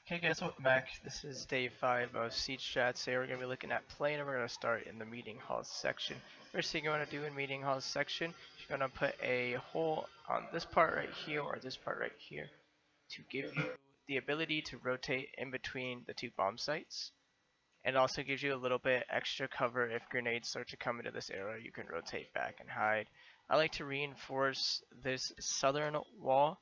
Okay guys, welcome back. This is day 5 of Siege Strats. Today we're going to be looking at plane and we're going to start in the meeting halls section. First thing you want to do in meeting halls section, you're going to put a hole on this part right here or this part right here to give you the ability to rotate in between the two bomb sites. And it also gives you a little bit extra cover if grenades start to come into this area, you can rotate back and hide. I like to reinforce this southern wall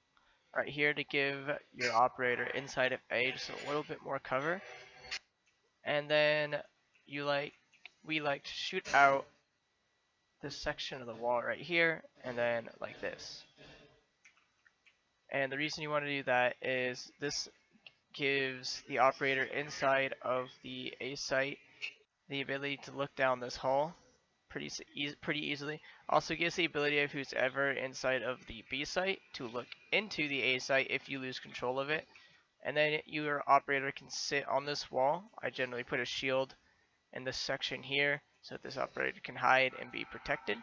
right here to give your operator inside of A just a little bit more cover. And then we like to shoot out this section of the wall right here and then like this. And the reason you want to do that is this gives the operator inside of the A site the ability to look down this hall pretty easily. Also gives the ability of who's ever inside of the B site to look into the A site if you lose control of it. And then your operator can sit on this wall. I generally put a shield in this section here so that this operator can hide and be protected.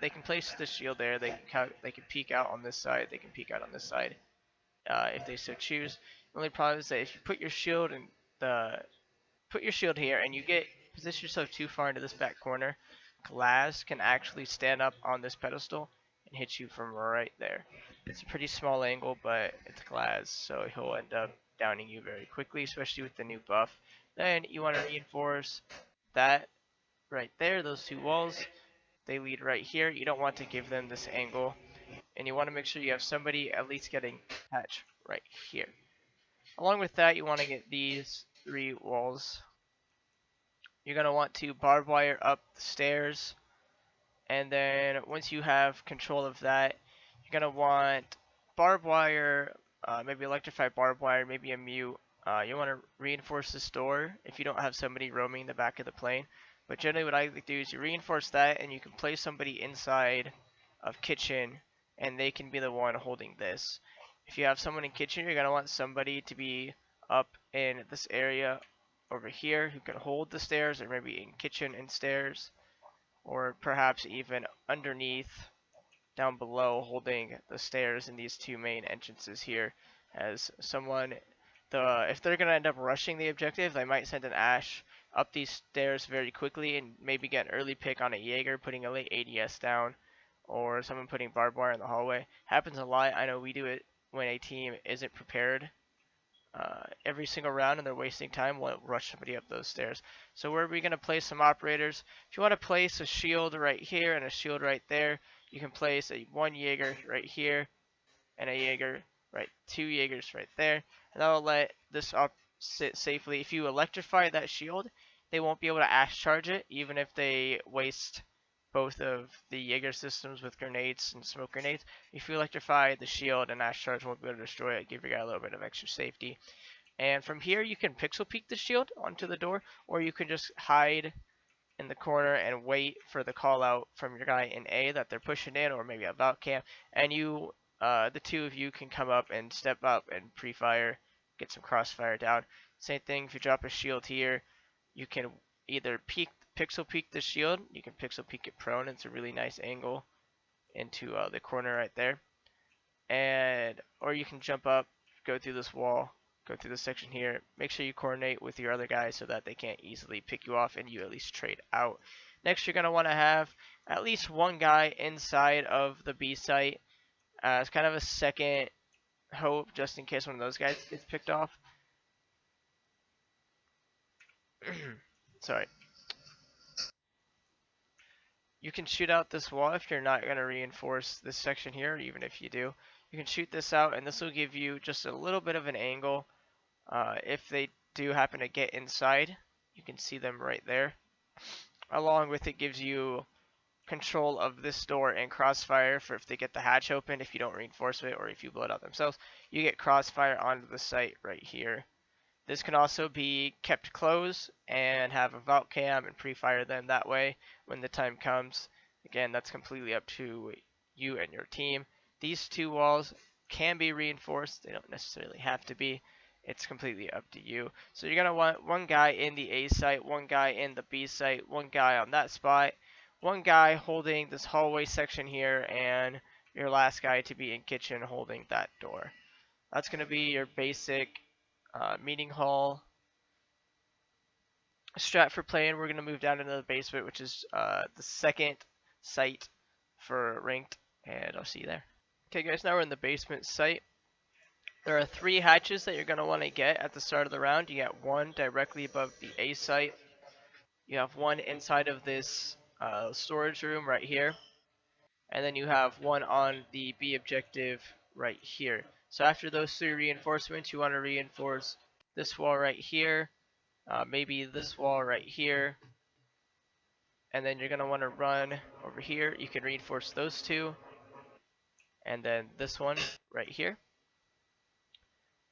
They can place the shield there. They can peek out on this side. They can peek out on this side if they so choose. The only problem is that if you put your shield here and you position yourself too far into this back corner, glass can actually stand up on this pedestal and hit you from right there. It's a pretty small angle, but it's glass, so he'll end up downing you very quickly, especially with the new buff. Then you want to reinforce that right there, those two walls. They lead right here. You don't want to give them this angle, and you want to make sure you have somebody at least getting hatch right here. Along with that, you want to get these 3 walls. You're going to want to barbed wire up the stairs, and then once you have control of that, you're going to want barbed wire, maybe electrified barbed wire, maybe a mute. You want to reinforce this door if you don't have somebody roaming the back of the plane. But generally what I like to do is you reinforce that and you can place somebody inside of kitchen and they can be the one holding this. If you have someone in kitchen, you're going to want somebody to be up in this area over here who can hold the stairs, or maybe in kitchen and stairs, or perhaps even underneath down below holding the stairs in these 2 main entrances here. As someone, if they're going to end up rushing the objective, they might send an Ash up these stairs very quickly and maybe get an early pick on a Jaeger putting a late ADS down, or someone putting barbed wire in the hallway. Happens a lot. I know we do it when a team isn't prepared every single round and they're wasting time, we'll rush somebody up those stairs. So where are we going to place some operators? If you want to place a shield right here and a shield right there, you can place one Jaeger right here and a Jaeger right, 2 Jaegers right there, and that'll let this op sit safely. If you electrify that shield, they won't be able to Ash charge it, even if they waste both of the Jaeger systems with grenades and smoke grenades. If you electrify the shield, and Ash charge won't be able to destroy it, give your guy a little bit of extra safety. And from here, you can pixel peek the shield onto the door, or you can just hide in the corner and wait for the call out from your guy in A that they're pushing in, or maybe a vault camp, and the 2 of you can come up and step up and pre-fire, get some crossfire down. Same thing, if you drop a shield here, you can either pixel peek the shield, you can pixel peek it prone, it's a really nice angle into the corner right there, and or you can jump up, go through this wall, go through this section here. Make sure you coordinate with your other guys so that they can't easily pick you off and you at least trade out. Next, you're going to want to have at least one guy inside of the B site as kind of a second hope, just in case one of those guys gets picked off. Sorry. You can shoot out this wall if you're not going to reinforce this section here, even if you do. You can shoot this out, and this will give you just a little bit of an angle. If they do happen to get inside, you can see them right there. Along with it gives you control of this door and crossfire for if they get the hatch open, if you don't reinforce it, or if you blow it out themselves. You get crossfire onto the site right here. This can also be kept closed and have a vault cam and pre-fire them that way when the time comes. Again, that's completely up to you and your team. These 2 walls can be reinforced. They don't necessarily have to be. It's completely up to you. So you're going to want one guy in the A site, one guy in the B site, one guy on that spot, one guy holding this hallway section here, and your last guy to be in kitchen holding that door. That's going to be your basic meeting hall. Strat for playing, we're going to move down into the basement, which is the second site for ranked, and I'll see you there. Okay guys, now we're in the basement site. There are 3 hatches that you're going to want to get at the start of the round. You get one directly above the A site. You have one inside of this storage room right here. And then you have one on the B objective right here. So after those 3 reinforcements, you want to reinforce this wall right here, maybe this wall right here, and then you're going to want to run over here. You can reinforce those 2, and then this one right here.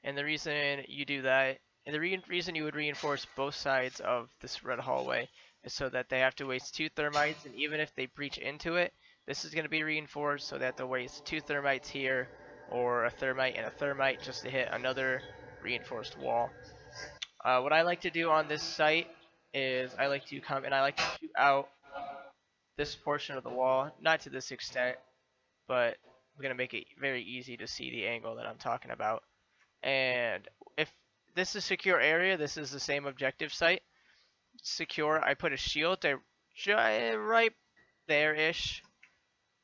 And the reason you do that, and the reason you would reinforce both sides of this red hallway is so that they have to waste 2 thermites, and even if they breach into it, this is going to be reinforced so they have to waste 2 thermites here, or a thermite and a thermite just to hit another reinforced wall. What I like to do on this site is I like to come and I like to shoot out this portion of the wall, not to this extent, but I'm going to make it very easy to see the angle that I'm talking about. And if this is a secure area, this is the same objective site. Secure, I put a shield right there-ish,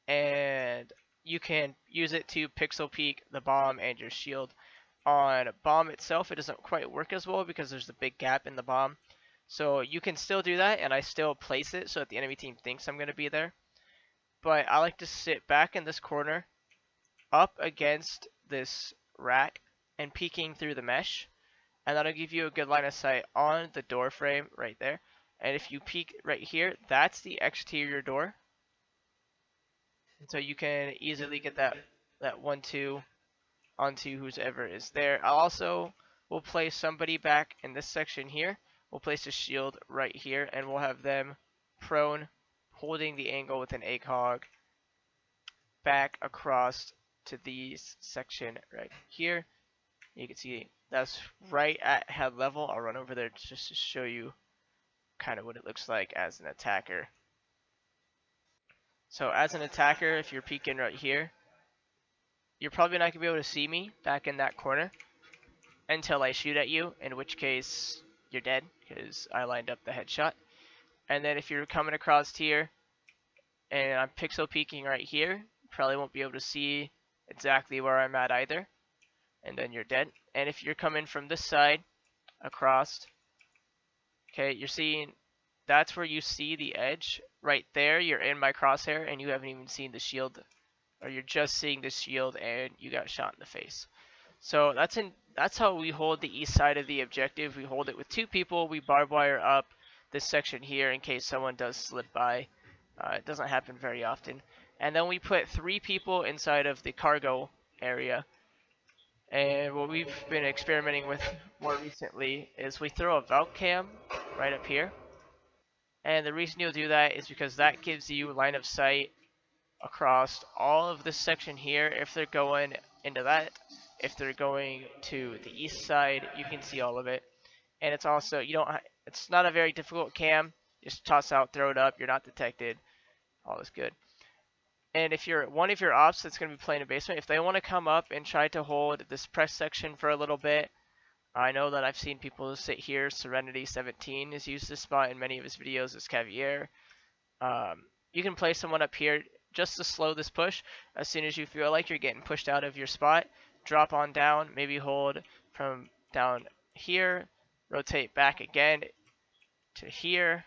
and you can use it to pixel peek the bomb and your shield. On bomb itself, it doesn't quite work as well because there's a big gap in the bomb. So you can still do that, and I still place it so that the enemy team thinks I'm going to be there. But I like to sit back in this corner, up against this rack, and peeking through the mesh, and that'll give you a good line of sight on the door frame right there. And if you peek right here, that's the exterior door, and so you can easily get that 1-2 onto whoever is there. I'll also will place somebody back in this section here. We'll place a shield right here, and we'll have them prone, holding the angle with an ACOG back across to this section right here. You can see that's right at head level. I'll run over there just to show you kind of what it looks like as an attacker. So as an attacker, if you're peeking right here, you're probably not going to be able to see me back in that corner until I shoot at you, in which case you're dead because I lined up the headshot. And then if you're coming across here and I'm pixel peeking right here, you probably won't be able to see exactly where I'm at either, and then you're dead. And if you're coming from this side across, okay, you're seeing that's where you see the edge right there. You're in my crosshair and you haven't even seen the shield, or you're just seeing the shield and you got shot in the face. So that's how we hold the east side of the objective. We hold it with 2 people. We barbed wire up this section here in case someone does slip by. It doesn't happen very often. And then we put 3 people inside of the cargo area. And what we've been experimenting with more recently is we throw a Valk cam right up here. And the reason you'll do that is because that gives you line of sight across all of this section here. If they're going into that, if they're going to the east side, you can see all of it. And it's also, it's not a very difficult cam. Just toss out, throw it up, you're not detected. All is good. And if you're one of your ops that's going to be playing a basement, if they want to come up and try to hold this press section for a little bit, I know that I've seen people sit here. Serenity 17 has used this spot in many of his videos as Caviar. You can play someone up here just to slow this push. As soon as you feel like you're getting pushed out of your spot, drop on down, maybe hold from down here, rotate back again to here.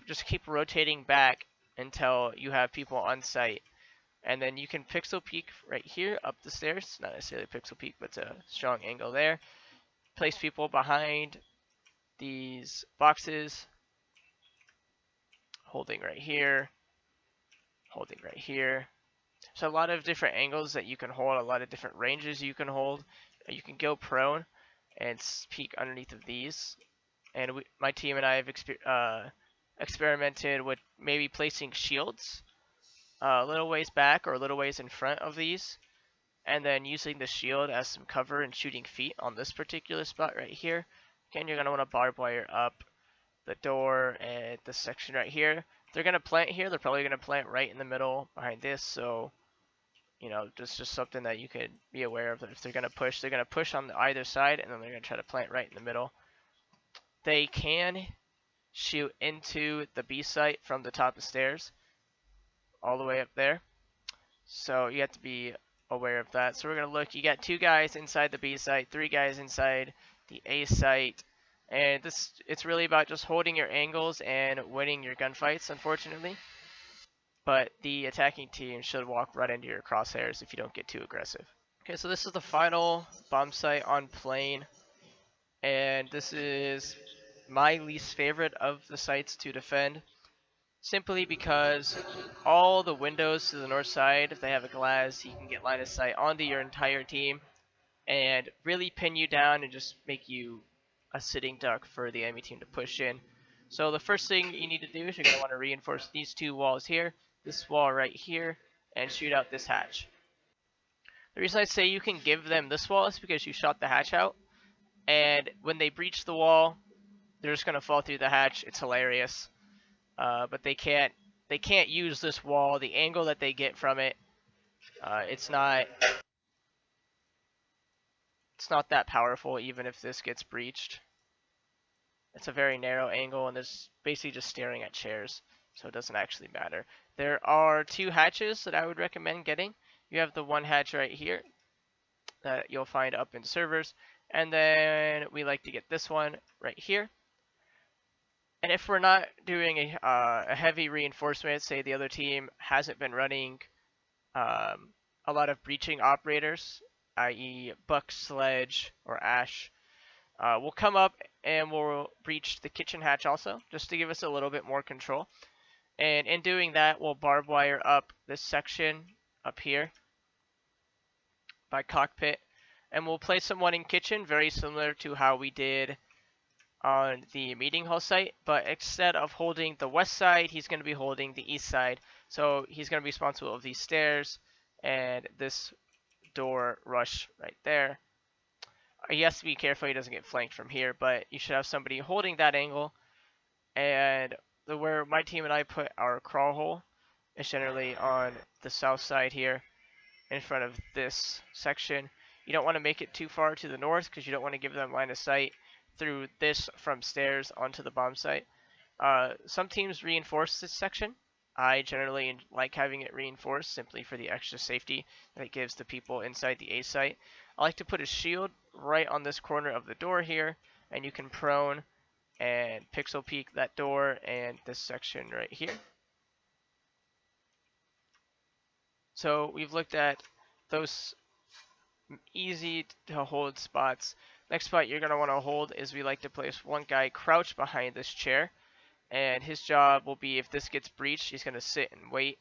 Just keep rotating back until you have people on site. And then you can pixel peek right here up the stairs. Not necessarily pixel peek, but it's a strong angle there. Place people behind these boxes. Holding right here. Holding right here. So a lot of different angles that you can hold. A lot of different ranges you can hold. You can go prone and peek underneath of these. And my team and I have experimented with maybe placing shields a little ways back or a little ways in front of these, and then using the shield as some cover and shooting feet on this particular spot right here. Again, you're going to want to barbed wire up the door and this section right here. If they're going to plant here, they're probably going to plant right in the middle behind this, so just something that you could be aware of. That if they're gonna push on either side, and then they're gonna try to plant right in the middle. They can shoot into the B site from the top of the stairs, all the way up there. So you have to be aware of that. So we're gonna look. You got 2 guys inside the B site, 3 guys inside the A site, and it's really about just holding your angles and winning your gunfights. Unfortunately, but the attacking team should walk right into your crosshairs if you don't get too aggressive. Okay, so this is the final bomb site on plane, and this is my least favorite of the sites to defend, simply because all the windows to the north side, if they have a glass, you can get line of sight onto your entire team and really pin you down and just make you a sitting duck for the enemy team to push in. So the first thing you need to do is you're going to want to reinforce these 2 walls here, this wall right here, and shoot out this hatch. The reason I say you can give them this wall is because you shot the hatch out, and when they breach the wall, they're just going to fall through the hatch. It's hilarious. But they can't use this wall. The angle that they get from it, it's not that powerful. Even if this gets breached, it's a very narrow angle, and there's basically just staring at chairs, so it doesn't actually matter. There are 2 hatches that I would recommend getting. You have the one hatch right here that you'll find up in servers, and then we like to get this one right here. And if we're not doing a heavy reinforcement, say the other team hasn't been running a lot of breaching operators, i.e. Buck, Sledge, or Ash, we'll come up and we'll breach the kitchen hatch also, just to give us a little bit more control. And in doing that, we'll barbed wire up this section up here by cockpit, and we'll place someone in kitchen, very similar to how we did on the meeting hall site, but instead of holding the west side, he's going to be holding the east side. So he's going to be responsible of these stairs and this door rush right there. He has to be careful he doesn't get flanked from here, but you should have somebody holding that angle. And where my team and I put our crawl hole is generally on the south side here in front of this section. You don't want to make it too far to the north because you don't want to give them line of sight through this from stairs onto the bomb site. Some teams reinforce this section. I generally like having it reinforced simply for the extra safety that it gives the people inside the A site. I like to put a shield right on this corner of the door here, and you can prone and pixel peek that door and this section right here. So we've looked at those easy to hold spots. Next spot you're going to want to hold is we like to place one guy crouched behind this chair, and his job will be, if this gets breached, he's going to sit and wait,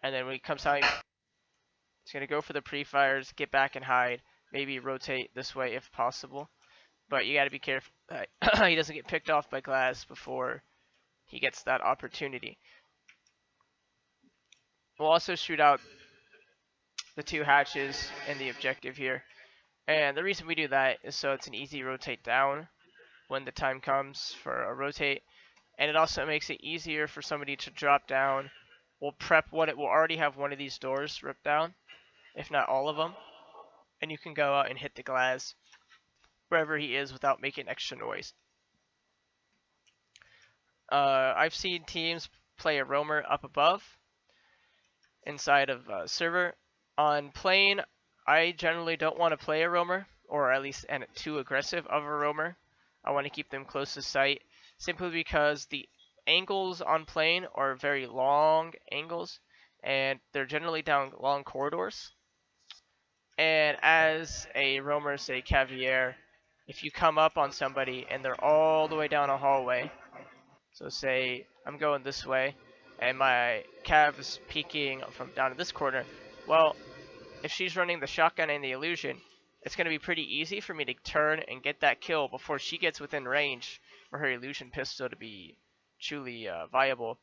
and then when he comes out, he's going to go for the pre-fires, get back and hide, maybe rotate this way if possible, but you got to be careful that he doesn't get picked off by glass before he gets that opportunity. We'll also shoot out the 2 hatches in the objective here, and the reason we do that is so it's an easy rotate down when the time comes for a rotate, and it also makes it easier for somebody to drop down. We'll prep one, it will already have one of these doors ripped down, if not all of them, and you can go out and hit the glass wherever he is without making extra noise. I've seen teams play a roamer up above inside of server. On plane, I generally don't want to play a roamer, or at least too aggressive of a roamer. I want to keep them close to sight, simply because the angles on plane are very long angles, and they're generally down long corridors. And as a roamer, say Caviar, if you come up on somebody and they're all the way down a hallway, so say I'm going this way, and my Cav is peeking from down in this corner, well, if she's running the shotgun and the illusion, it's going to be pretty easy for me to turn and get that kill before she gets within range for her illusion pistol to be truly viable.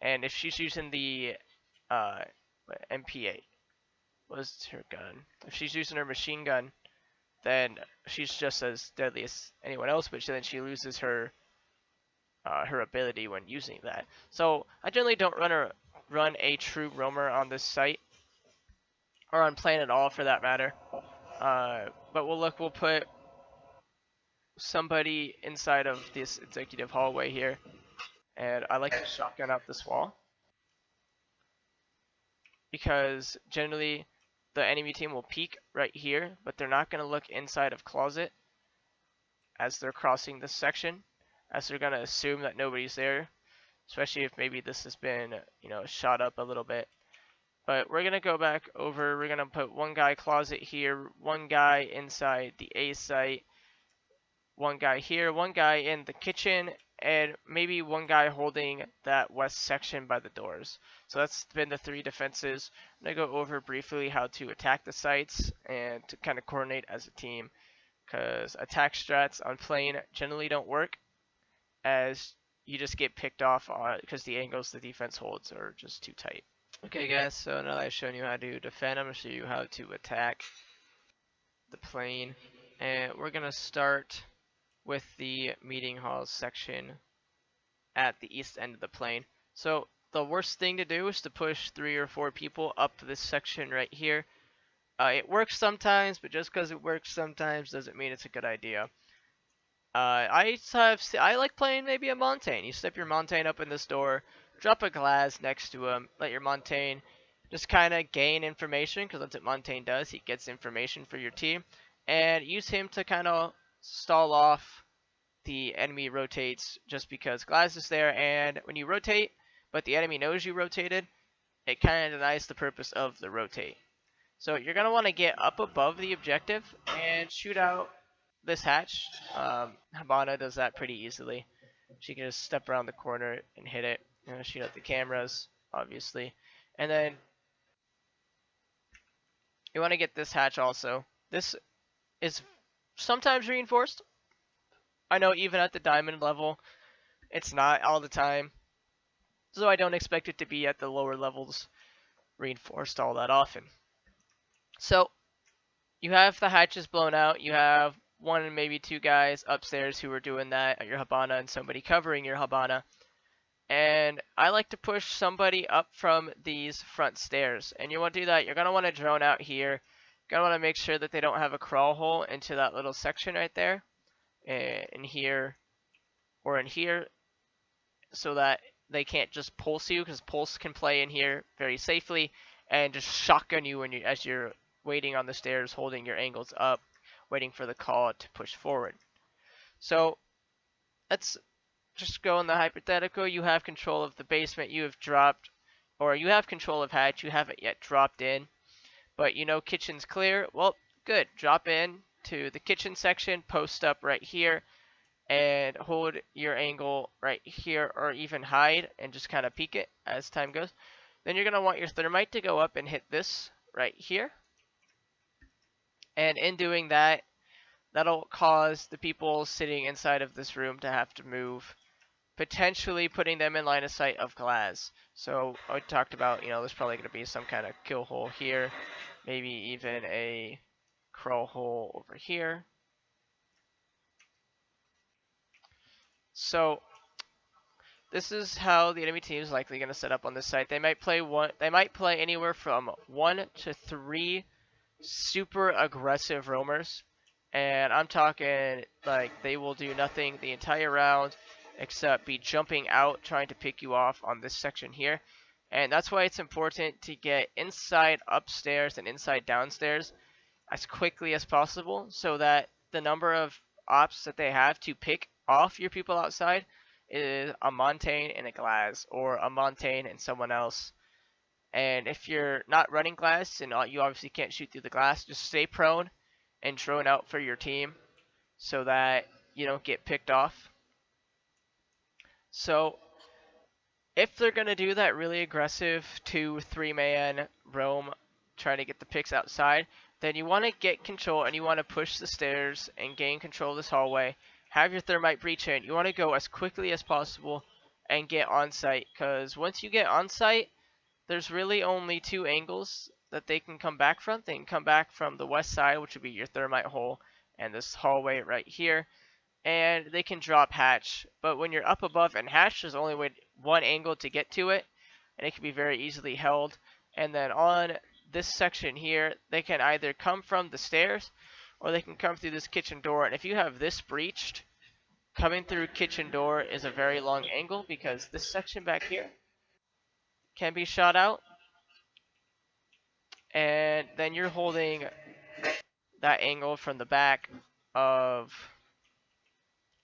And if she's using the MP8, what is her gun? If she's using her machine gun, then she's just as deadly as anyone else, but then she loses her her ability when using that. So I generally don't run a true roamer on this site. or on plane at all for that matter. But we'll put somebody inside of this executive hallway here, and I like to shotgun out this wall because generally the enemy team will peek right here, but they're not going to look inside of closet as they're crossing this section, as they're going to assume that nobody's there, especially if maybe this has been, shot up a little bit. But we're going to go back over, we're going to put one guy closet here, one guy inside the A site, one guy here, one guy in the kitchen, and maybe one guy holding that west section by the doors. So that's been the three defenses. I'm going to go over briefly how to attack the sites and to kind of coordinate as a team, because attack strats on plane generally don't work, as you just get picked off because the angles the defense holds are just too tight. Okay guys, so now that I've shown you how to defend, I'm going to show you how to attack the plane. And we're going to start with the meeting halls section at the east end of the plane. So the worst thing to do is to push 3 or 4 people up this section right here. It works sometimes, but just because it works sometimes doesn't mean it's a good idea. I like playing maybe a Montaigne. You step your Montaigne up in this door, drop a glass next to him, let your Montaigne just kind of gain information, because that's what Montaigne does. He gets information for your team, and use him to kind of stall off the enemy rotates, just because glass is there, and when you rotate, but the enemy knows you rotated, it kind of denies the purpose of the rotate. So you're going to want to get up above the objective and shoot out this hatch. Habana does that pretty easily. She can just step around the corner and hit it. Shoot out the cameras, obviously. And then you want to get this hatch also. This is sometimes reinforced. I know even at the diamond level, it's not all the time. So I don't expect it to be at the lower levels reinforced all that often. So you have the hatches blown out. You have one and maybe 2 guys upstairs who are doing that at your Habana and somebody covering your Habana. And I like to push somebody up from these front stairs. And you want to do that, you're going to want to drone out here. You're going to want to make sure that they don't have a crawl hole into that little section right there. In here or in here, so that they can't just pulse you, because pulse can play in here very safely and just shotgun you as you're waiting on the stairs, holding your angles up, waiting for the call to push forward. So let's just go in the hypothetical. You have control of the basement. You have dropped, or you have control of hatch. You haven't yet dropped in, but you know kitchen's clear. Well, good. Drop in to the kitchen section. Post up right here and hold your angle right here, or even hide and just kind of peek it as time goes. Then you're going to want your thermite to go up and hit this right here. And in doing that, that'll cause the people sitting inside of this room to have to move, potentially putting them in line of sight of glass. So I talked about, there's probably going to be some kind of kill hole here, maybe even a crawl hole over here. So this is how the enemy team is likely going to set up on this site. They might play anywhere from 1 to 3 super aggressive roamers, and I'm talking like they will do nothing the entire round except be jumping out trying to pick you off on this section here. And that's why it's important to get inside upstairs and inside downstairs as quickly as possible, so that the number of ops that they have to pick off your people outside is a Montaigne and a glass, or a Montaigne and someone else. And if you're not running glass and you obviously can't shoot through the glass, just stay prone and drone out for your team so that you don't get picked off. So if they're going to do that really aggressive 2-3 man roam trying to get the picks outside, then you want to get control and you want to push the stairs and gain control of this hallway. Have your thermite breach in. You want to go as quickly as possible and get on site, because once you get on site, there's really only 2 angles that they can come back from. They can come back from the west side, which would be your thermite hole, and this hallway right here, and they can drop hatch. But when you're up above and hatch, there's only one angle to get to it, and it can be very easily held. And then on this section here, they can either come from the stairs or they can come through this kitchen door. And if you have this breached, coming through kitchen door is a very long angle because this section back here can be shot out. And then you're holding that angle from the back of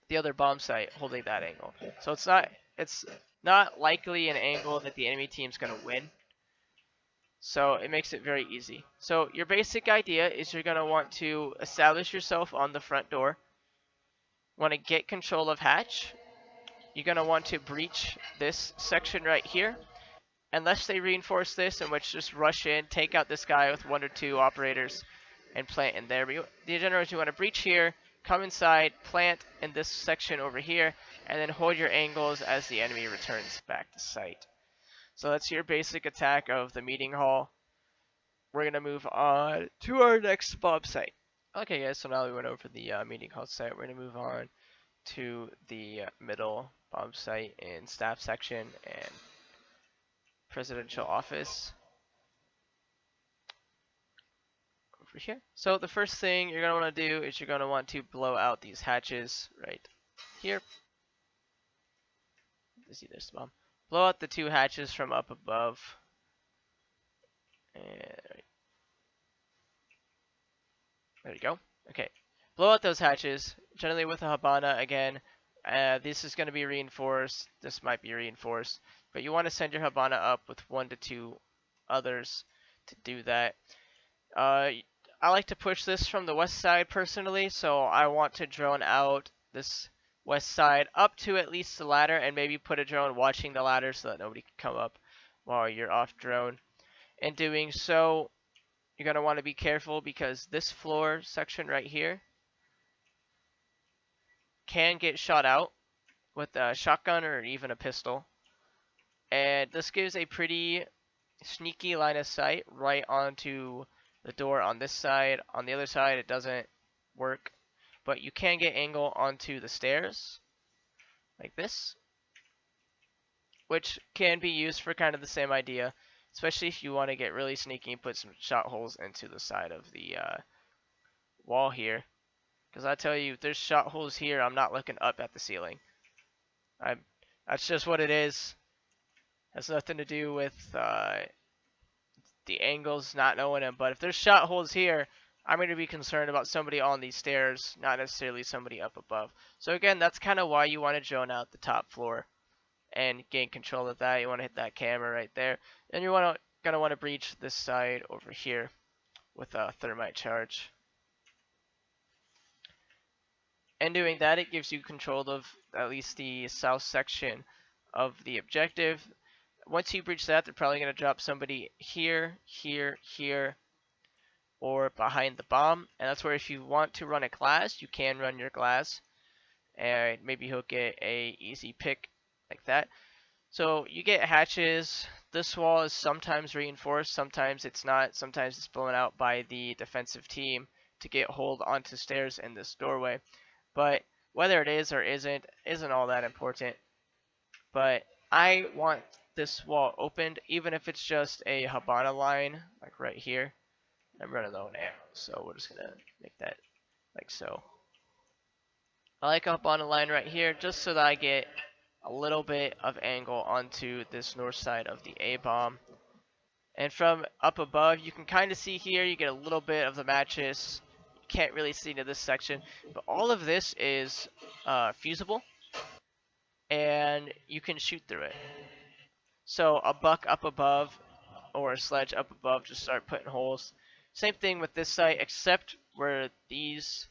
the other bomb site, holding that angle. So it's not likely an angle that the enemy team's going to win. So it makes it very easy. So your basic idea is you're going to want to establish yourself on the front door. Want to get control of hatch. You're going to want to breach this section right here. Unless they reinforce this, in which just rush in, take out this guy with 1 or 2 operators, and plant in there. But the general is you want to breach here, come inside, plant in this section over here, and then hold your angles as the enemy returns back to site. So that's your basic attack of the meeting hall. We're going to move on to our next bomb site. Okay guys, so now we went over the meeting hall site. We're going to move on to the middle bomb site in staff section and presidential office over here. So the first thing you're going to want to do is you're going to want to blow out these hatches right here. See, there's the bomb. Blow out the 2 hatches from up above. And there you go. Okay. Blow out those hatches, generally with a Habana again. This is going to be reinforced. This might be reinforced. But you want to send your Habana up with 1 to 2 others to do that. I like to push this from the west side personally, so I want to drone out this west side up to at least the ladder and maybe put a drone watching the ladder so that nobody can come up while you're off drone. In doing so, you're going to want to be careful because this floor section right here can get shot out with a shotgun or even a pistol. And this gives a pretty sneaky line of sight right onto the door on this side. On the other side, it doesn't work. But you can get angle onto the stairs like this, which can be used for kind of the same idea, especially if you want to get really sneaky and put some shot holes into the side of the wall here. Because I tell you, if there's shot holes here, I'm not looking up at the ceiling. That's just what it is. Has nothing to do with the angles, not knowing them. But if there's shot holes here, I'm going to be concerned about somebody on these stairs, not necessarily somebody up above. So again, that's kind of why you want to drone out the top floor and gain control of that. You want to hit that camera right there. And you're going to want to breach this side over here with a thermite charge. And doing that, it gives you control of at least the south section of the objective. Once you breach that, they're probably going to drop somebody here, here, here, or behind the bomb. And that's where if you want to run a glass, you can run your glass. And maybe he'll get a easy pick like that. So you get hatches. This wall is sometimes reinforced, sometimes it's not. Sometimes it's blown out by the defensive team to get hold onto stairs in this doorway. But whether it is or isn't all that important. But I want this wall opened, even if it's just a Habana line, like right here. I'm running low on ammo, so we're just going to make that like so. I like a Habana line right here, just so that I get a little bit of angle onto this north side of the A-bomb. And from up above, you can kind of see here, you get a little bit of the matches. You can't really see into this section, but all of this is fusible, and you can shoot through it. So a buck up above or a sledge up above, just start putting holes. Same thing with this site, except where these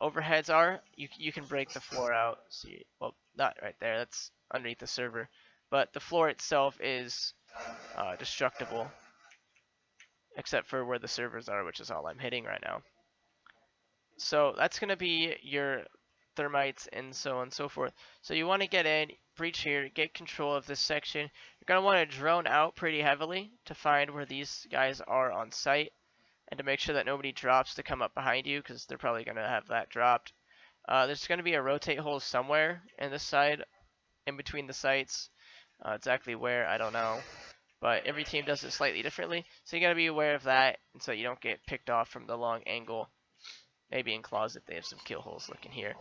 overheads are, you can break the floor out. See, well, not right there, that's underneath the server, but the floor itself is destructible, except for where the servers are, which is all I'm hitting right now. So that's going to be your thermites and so on and so forth. So you want to get in, breach here, get control of this section. You're going to want to drone out pretty heavily to find where these guys are on site, and to make sure that nobody drops to come up behind you, because they're probably going to have that dropped. There's going to be a rotate hole somewhere in this side, in between the sites. Exactly where, I don't know. but every team does it slightly differently. So you got to be aware of that, and so you don't get picked off from the long angle. Maybe in closet they have some kill holes looking here.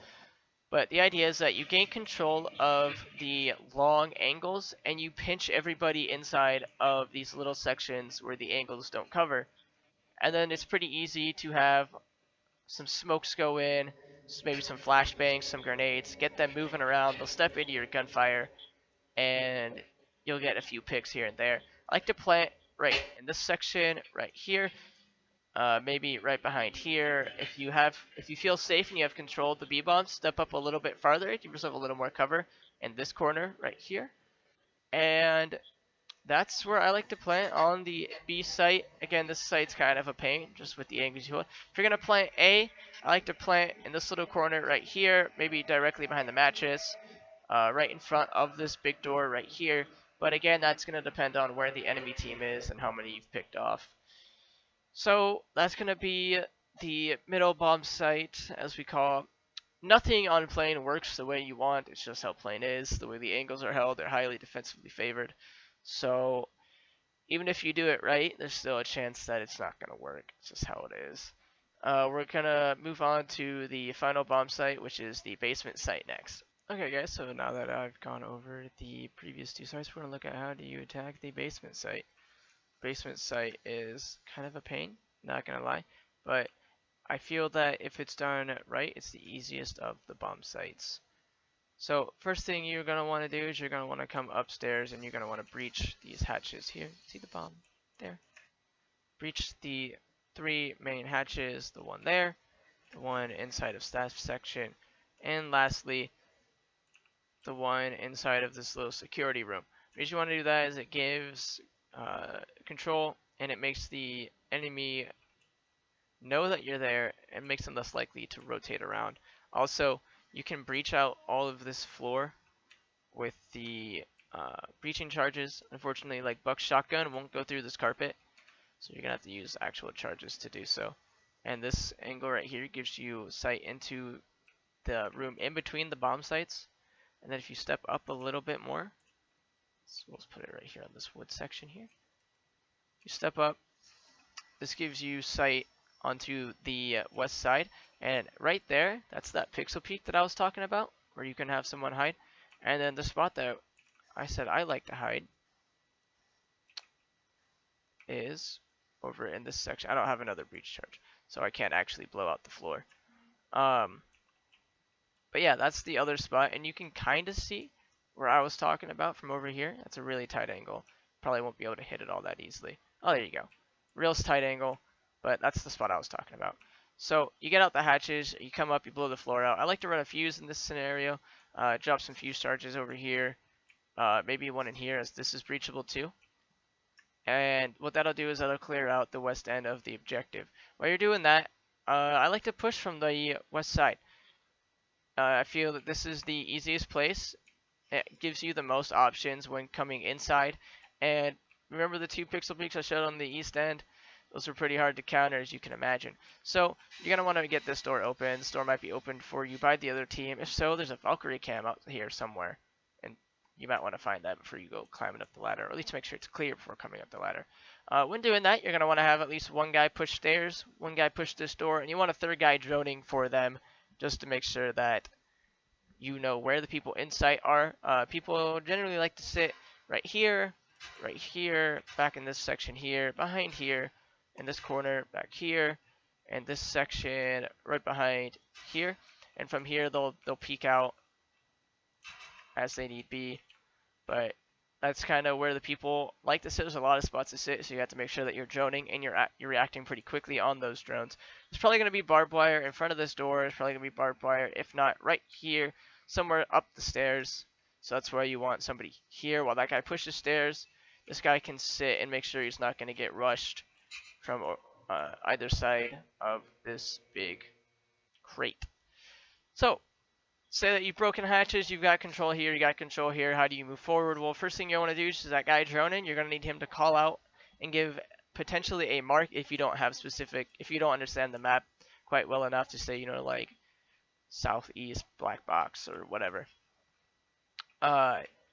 But the idea is that you gain control of the long angles and you pinch everybody inside of these little sections where the angles don't cover. And then it's pretty easy to have some smokes go in, maybe some flashbangs, some grenades, get them moving around. They'll step into your gunfire and you'll get a few picks here and there. I like to plant right in this section right here. Maybe right behind here. If you feel safe and you have control of the B bomb, step up a little bit farther, give yourself a little more cover in this corner right here. And that's where I like to plant on the B site. Again, this site's kind of a pain, just with the angles you hold. If you're gonna plant A, I like to plant in this little corner right here, maybe directly behind the mattress, right in front of this big door right here. But again, that's gonna depend on where the enemy team is and how many you've picked off. So that's going to be the middle bomb site, as we call it. Nothing on plane works the way you want. It's just how plane is. The way the angles are held, they're highly defensively favored. So even if you do it right, there's still a chance that it's not going to work. It's just how it is. We're going to move on to the final bomb site, which is the basement site next. Okay guys, so now that I've gone over the previous two sites, we're going to look at how do you attack the basement site. Basement site is kind of a pain, not gonna lie, but I feel that if it's done right, it's the easiest of the bomb sites. So first thing you're gonna want to do is you're gonna want to come upstairs and you're gonna want to breach these hatches here. See the bomb there? Breach the 3 main hatches, the one there, the one inside of staff section, and lastly the one inside of this little security room. The reason you want to do that is it gives control and it makes the enemy know that you're there and makes them less likely to rotate around. Also, you can breach out all of this floor with the breaching charges. Unfortunately, like Buck's shotgun won't go through this carpet, so you're gonna have to use actual charges to do so. And this angle right here gives you sight into the room in between the bomb sites. And then if you step up a little bit more, so let's put it right here on this wood section here. You step up, this gives you sight onto the west side, and right there, that's that pixel peak that I was talking about, where you can have someone hide. And then the spot that I said I like to hide is over in this section. I don't have another breach charge, so I can't actually blow out the floor. But yeah, that's the other spot, and you can kind of see where I was talking about from over here. That's a really tight angle. Probably won't be able to hit it all that easily. Oh, there you go. Real tight angle, but that's the spot I was talking about. So you get out the hatches, you come up, you blow the floor out. I like to run a fuse in this scenario. Drop some fuse charges over here. Maybe one in here, as this is breachable too. And what that'll do is that'll clear out the west end of the objective. While you're doing that, I like to push from the west side. I feel that this is the easiest place. It gives you the most options when coming inside. And remember the 2 pixel peaks I showed on the east end? Those are pretty hard to counter, as you can imagine. So you're going to want to get this door open. This door might be opened for you by the other team. If so, there's a Valkyrie cam out here somewhere. And you might want to find that before you go climbing up the ladder, or at least make sure it's clear before coming up the ladder. When doing that, you're going to want to have at least one guy push stairs, one guy push this door, and you want a third guy droning for them, just to make sure that you know where the people in sight are. People generally like to sit right here, back in this section here, behind here, in this corner, back here, and this section right behind here. And from here, they'll peek out as they need be. But that's kind of where the people like to sit. There's a lot of spots to sit, so you have to make sure that you're droning and you're reacting pretty quickly on those drones. There's probably going to be barbed wire in front of this door. There's probably going to be barbed wire, if not right here, somewhere up the stairs. So that's where you want somebody here. While that guy pushes stairs, this guy can sit and make sure he's not going to get rushed from either side of this big crate. So say that you've broken hatches, you've got control here, you got control here. How do you move forward? Well, first thing you want to do is that guy droning, you're going to need him to call out and give potentially a mark if you don't understand the map quite well enough to say, like southeast black box or whatever.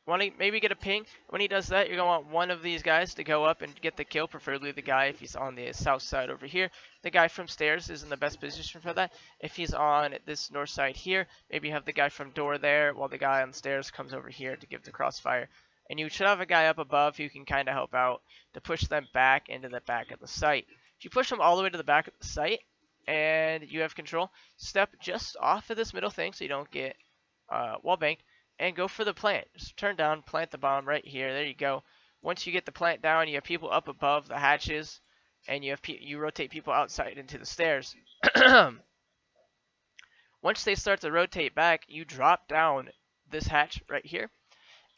want to maybe get a ping. When he does that, you're going to want one of these guys to go up and get the kill, preferably the guy if he's on the south side over here. The guy from stairs is in the best position for that. If he's on this north side here, maybe you have the guy from door there while the guy on stairs comes over here to give the crossfire. And you should have a guy up above who can kind of help out to push them back into the back of the site. If you push them all the way to the back of the site and you have control, step just off of this middle thing so you don't get wall banked, and go for the plant. Just turn down, plant the bomb right here. There you go. Once you get the plant down, you have people up above the hatches, and you rotate people outside into the stairs. Once they start to rotate back, you drop down this hatch right here.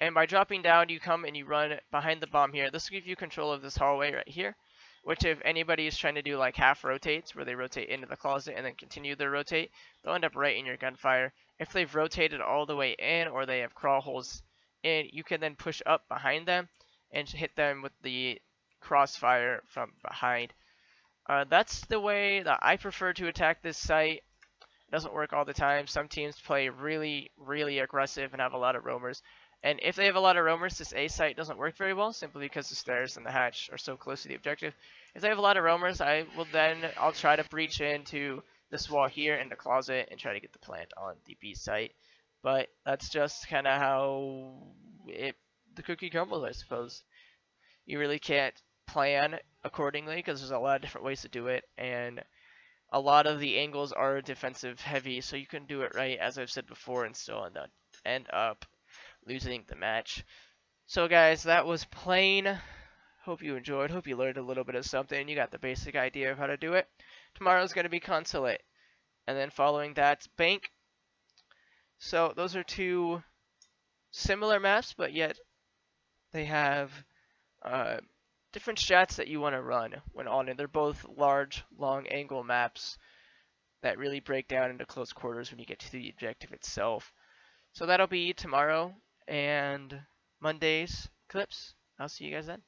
And by dropping down, you come and you run behind the bomb here. This will give you control of this hallway right here, which if anybody is trying to do like half rotates, where they rotate into the closet and then continue their rotate, they'll end up right in your gunfire. If they've rotated all the way in or they have crawl holes in, you can then push up behind them and hit them with the crossfire from behind. That's the way that I prefer to attack this site. It doesn't work all the time. Some teams play really, really aggressive and have a lot of roamers. And if they have a lot of roamers, this A site doesn't work very well, simply because the stairs and the hatch are so close to the objective. If they have a lot of roamers, I'll try to breach into this wall here in the closet and try to get the plant on the B site. But that's just kind of how the cookie crumbles, I suppose. You really can't plan accordingly because there's a lot of different ways to do it, and a lot of the angles are defensive heavy, so you can do it right, as I've said before, and still end up losing the match. So guys, that was Plane. Hope you enjoyed. Hope you learned a little bit of something. You got the basic idea of how to do it. Tomorrow's going to be Consulate. And then following that, Bank. So those are two similar maps, but yet they have different strats that you want to run when on it. They're both large, long angle maps that really break down into close quarters when you get to the objective itself. So that'll be tomorrow and Monday's clips. I'll see you guys then.